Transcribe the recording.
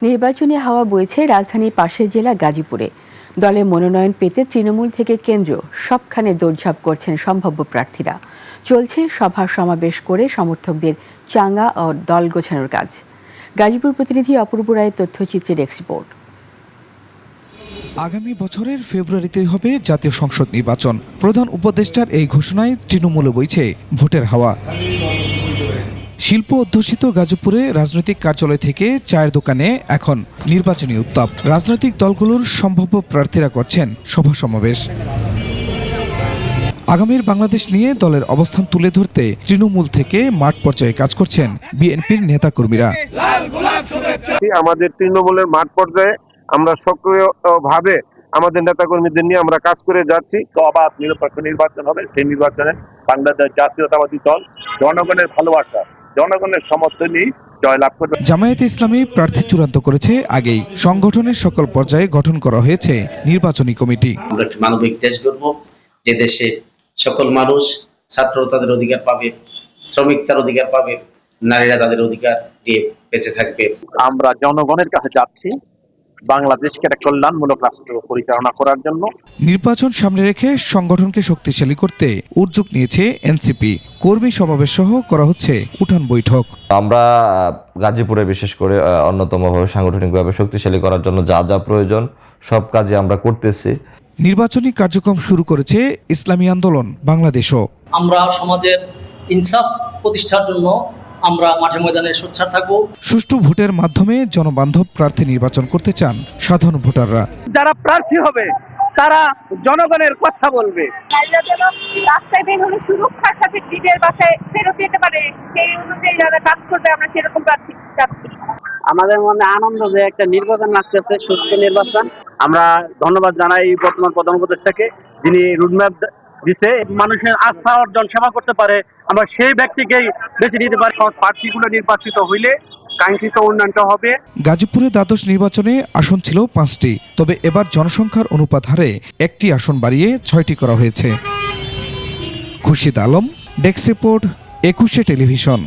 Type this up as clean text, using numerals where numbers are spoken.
নির্বাচনী হাওয়া বইছে রাজধানীর পাশের জেলা গাজীপুরে। দলে মনোনয়ন পেতে তৃণমূল থেকে কেন্দ্র সবখানে দৌড়ঝাঁপ করছেন সম্ভাব্য প্রার্থীরা। চলছে সভা সমাবেশ করে সমর্থকদের চাঙ্গা ও দল গোছানোর কাজ। গাজীপুর প্রতিনিধি অপূর্ব রায়ের তথ্যচিত্রের ডেস্ক রিপোর্ট। আগামী বছরের ফেব্রুয়ারিতে হবে জাতীয় সংসদ নির্বাচন। প্রধান উপদেষ্টার এই ঘোষণায় তৃণমূলে বইছে ভোটের হাওয়া। শিল্প অধ্যুষিত গাজীপুরে রাজনৈতিক কার্যালয় থেকে চায়ের দোকানে এখন নির্বাচনী উত্তাপ। রাজনৈতিক দলগুলোর সম্ভাব্য প্রার্থীরা করছেন সভা সমাবেশ। আগামীর বাংলাদেশ নিয়ে দলের অবস্থান তুলে ধরতে তৃণমূল থেকে মাঠ পর্যায়ে কাজ করছেন বিএনপির নেতাকর্মীরা। আমাদের তৃণমূলের মাঠ পর্যায়ে আমরা সক্রিয়ভাবে আমাদের নেতাকর্মীদের নিয়ে আমরা কাজ করে যাচ্ছি। অবাধ নিরপেক্ষ নির্বাচন হবে। সেই নির্বাচনে বাংলাদেশ জাতীয়তাবাদী দল জনগণের ভালোবাসা, জনগণের সমর্থনই জয়লাভ করবে। জামায়াতে ইসলামী প্রার্থী চূড়ান্ত করেছে আগেই। সংগঠনের সকল পর্যায়ে গঠন করা হয়েছে নির্বাচনী কমিটি। আমরা একটি মানবিক দেশ গড়ব, যে দেশে সকল মানুষ, ছাত্র তাদের অধিকার পাবে, শ্রমিক তার অধিকার পাবে, নারীরা তাদের অধিকার দিয়ে বেঁচে থাকবে। আমরা জনগণের কাছে যাচ্ছি বাংলাদেশকে একটা কল্যাণমূলক রাষ্ট্র পরিচালনা করার জন্য। নির্বাচন সামনে রেখে সংগঠনকে শক্তিশালী করতে উদ্যোগ নিয়েছে এনসিপি। কর্মী সমাবেশ সহ করা হচ্ছে উঠান বৈঠক। আমরা গাজীপুরে বিশেষ করে অন্যতমভাবে সাংগঠনিকভাবে শক্তিশালী করার জন্য যা যা প্রয়োজন সব কাজে আমরা করতেছি। নির্বাচনী কার্যক্রম শুরু করেছে ইসলামী আন্দোলন বাংলাদেশও। আমরা সমাজের ইনসাফ প্রতিষ্ঠার জন্য আমরা মাঠে ময়দানে সোচ্চার থাকব। সুষ্ঠু ভোটের মাধ্যমে জনবান্ধব প্রার্থী নির্বাচন করতে চান সাধারণ ভোটাররা। যারা প্রার্থী হবে তারা জনগণের কথা বলবে। রাস্তায় বের হলে সুরক্ষার সাথে নিজের বাসায় ফেরত যেতে পারে, সেই অনুযায়ী যারা কাজ করবে আমরা সেরকম প্রার্থী চাচ্ছি। আমাদের মনে আনন্দ যে একটা নির্বাচন আসতেছে, সুষ্ঠু নির্বাচন। আমরা ধন্যবাদ জানাই বর্তমান প্রধান উপদেষ্টাকে, যিনি রুটম্যাপ দিছে মানুষের আস্থা অর্জন সেবা করতে পারে, আমরা সেই ব্যক্তিকেই বেছে নিতে পারি। প্রার্থীগুলো নির্বাচিত হইলে কাঙ্ক্ষিত উন্নয়নটা হবে। গাজীপুরে দ্বাদশ নির্বাচনে আসন ছিল 5টি, তবে এবার জনসংখ্যার অনুপাত হারে একটি আসন বাড়িয়ে 6টি করা হয়েছে। Khurshid Alam, desk report, 21 television.